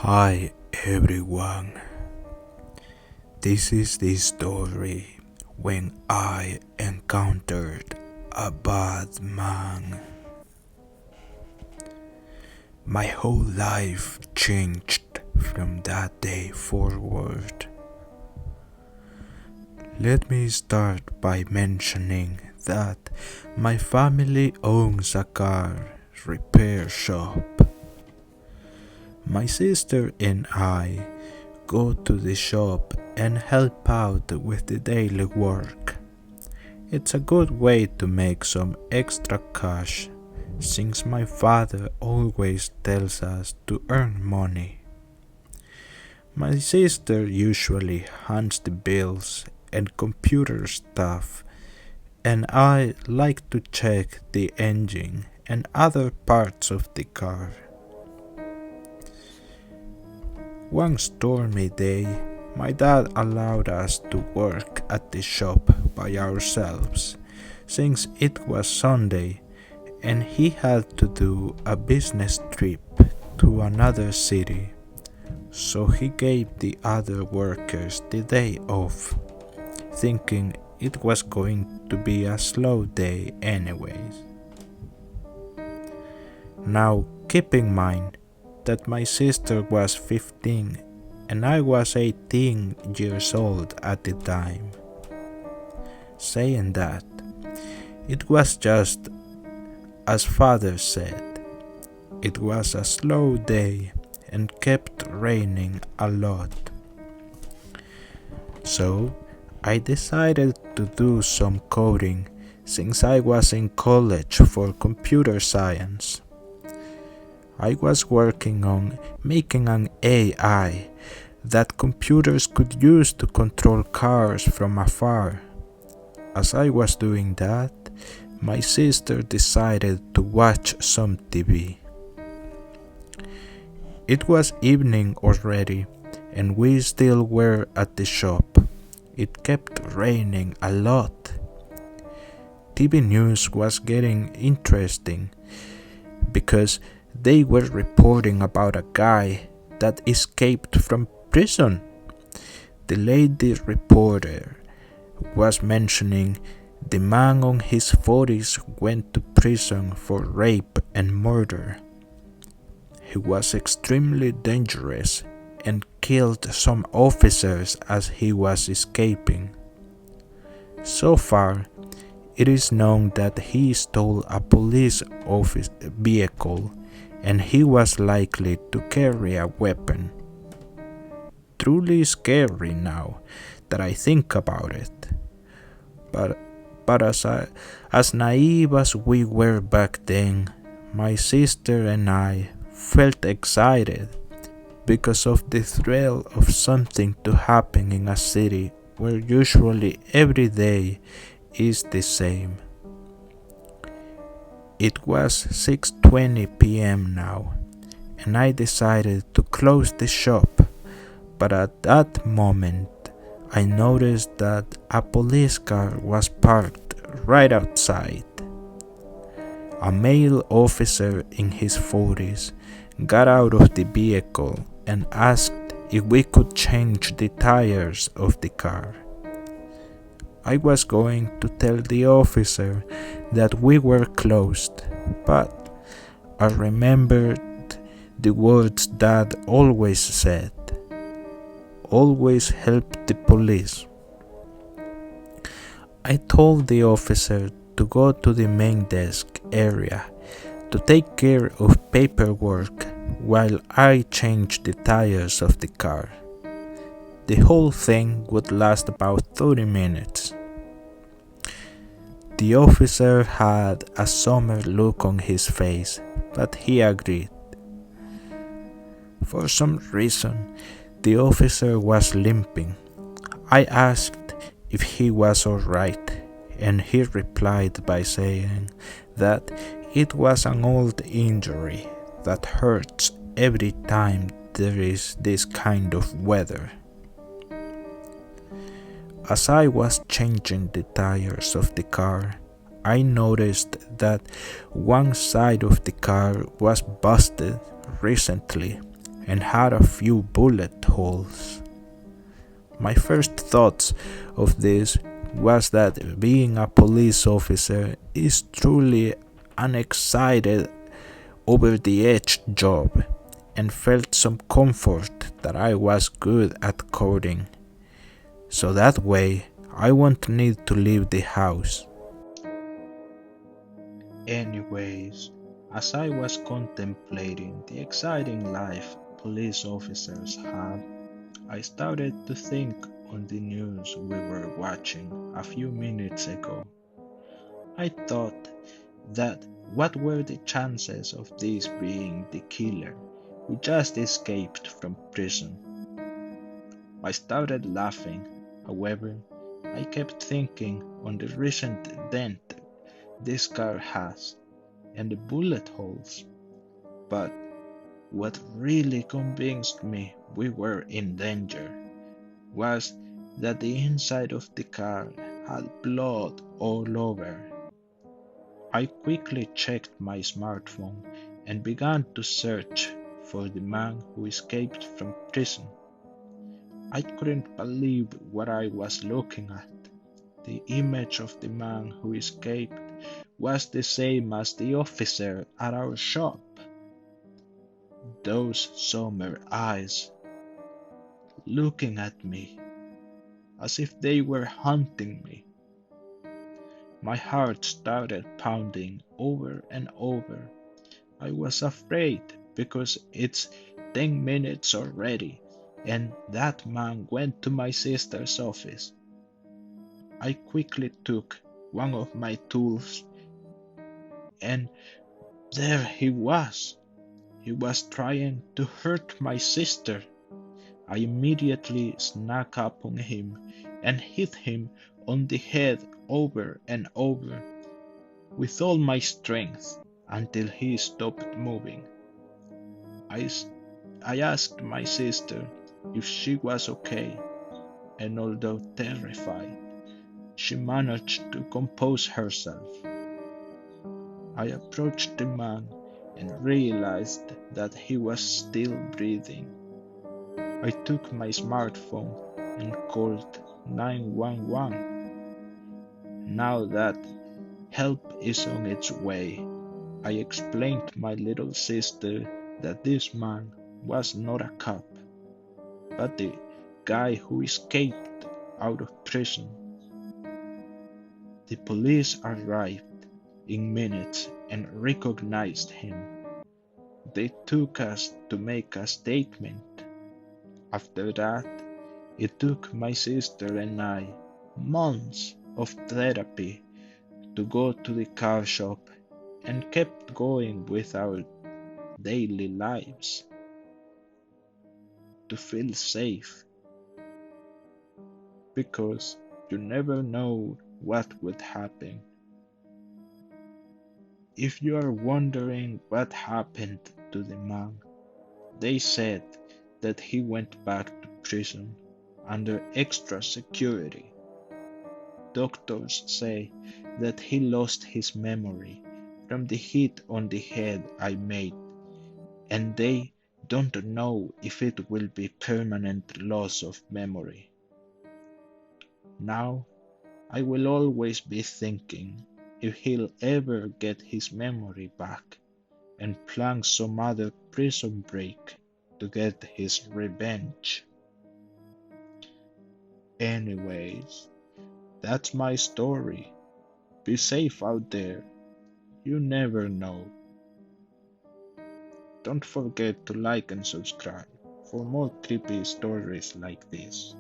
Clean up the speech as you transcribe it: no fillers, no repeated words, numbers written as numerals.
Hi everyone, this is the story when I encountered a bad man. My whole life changed from that day forward. Let me start by mentioning that my family owns a car repair shop. My sister and I go to the shop and help out with the daily work. It's a good way to make some extra cash, since my father always tells us to earn money. My sister usually hands the bills and computer stuff, and I like to check the engine and other parts of the car. One stormy day, my dad allowed us to work at the shop by ourselves, since it was Sunday and he had to do a business trip to another city. So he gave the other workers the day off, thinking it was going to be a slow day anyways. Now keep in mind that my sister was 15 and I was 18 years old at the time. Saying that, it was just as father said. It was a slow day and kept raining a lot. So I decided to do some coding since I was in college for computer science. I was working on making an AI that computers could use to control cars from afar. As I was doing that, my sister decided to watch some TV. It was evening already, and we still were at the shop. It kept raining a lot. TV news was getting interesting because they were reporting about a guy that escaped from prison. The lady reporter was mentioning the man on his 40s went to prison for rape and murder. He was extremely dangerous and killed some officers as he was escaping. So far, it is known that he stole a police office vehicle and he was likely to carry a weapon. Truly scary now that I think about it. But as naive as we were back then, my sister and I felt excited because of the thrill of something to happen in a city where usually every day is the same. It was 6:20 p.m. now, and I decided to close the shop, but at that moment, I noticed that a police car was parked right outside. A male officer in his 40s got out of the vehicle and asked if we could change the tires of the car. I was going to tell the officer that we were closed, but I remembered the words Dad always said. Always help the police. I told the officer to go to the main desk area to take care of paperwork while I changed the tires of the car. The whole thing would last about 30 minutes. The officer had a summer look on his face, but he agreed. For some reason, the officer was limping. I asked if he was alright, and he replied by saying that it was an old injury that hurts every time there is this kind of weather. As I was changing the tires of the car, I noticed that one side of the car was busted recently and had a few bullet holes. My first thoughts of this was that being a police officer is truly an excited, over the edge job, and felt some comfort that I was good at coding. So that way I won't need to leave the house. Anyways, as I was contemplating the exciting life police officers have, I started to think on the news we were watching a few minutes ago. I thought that what were the chances of this being the killer who just escaped from prison? I started laughing. However, I kept thinking on the recent dent this car has and the bullet holes. But what really convinced me we were in danger was that the inside of the car had blood all over. I quickly checked my smartphone and began to search for the man who escaped from prison. I couldn't believe what I was looking at. The image of the man who escaped was the same as the officer at our shop. Those somber eyes looking at me as if they were hunting me. My heart started pounding over and over. I was afraid because it's 10 minutes already and that man went to my sister's office. I quickly took one of my tools and there he was. He was trying to hurt my sister. I immediately snuck up on him and hit him on the head over and over with all my strength until he stopped moving. I asked my sister if she was okay, and although terrified, she managed to compose herself. I approached the man and realized that he was still breathing. I took my smartphone and called 911. Now that help is on its way, I explained to my little sister that this man was not a cop, but the guy who escaped out of prison. The police arrived in minutes and recognized him. They took us to make a statement. After that, it took my sister and I months of therapy to go to the car shop and kept going with our daily lives to feel safe because you never know what would happen. If you are wondering what happened to the man, they said that he went back to prison under extra security. Doctors say that he lost his memory from the hit on the head I made, and they don't know if it will be permanent loss of memory. Now, I will always be thinking if he'll ever get his memory back and plan some other prison break to get his revenge. Anyways, that's my story. Be safe out there. You never know. Don't forget to like and subscribe for more creepy stories like this.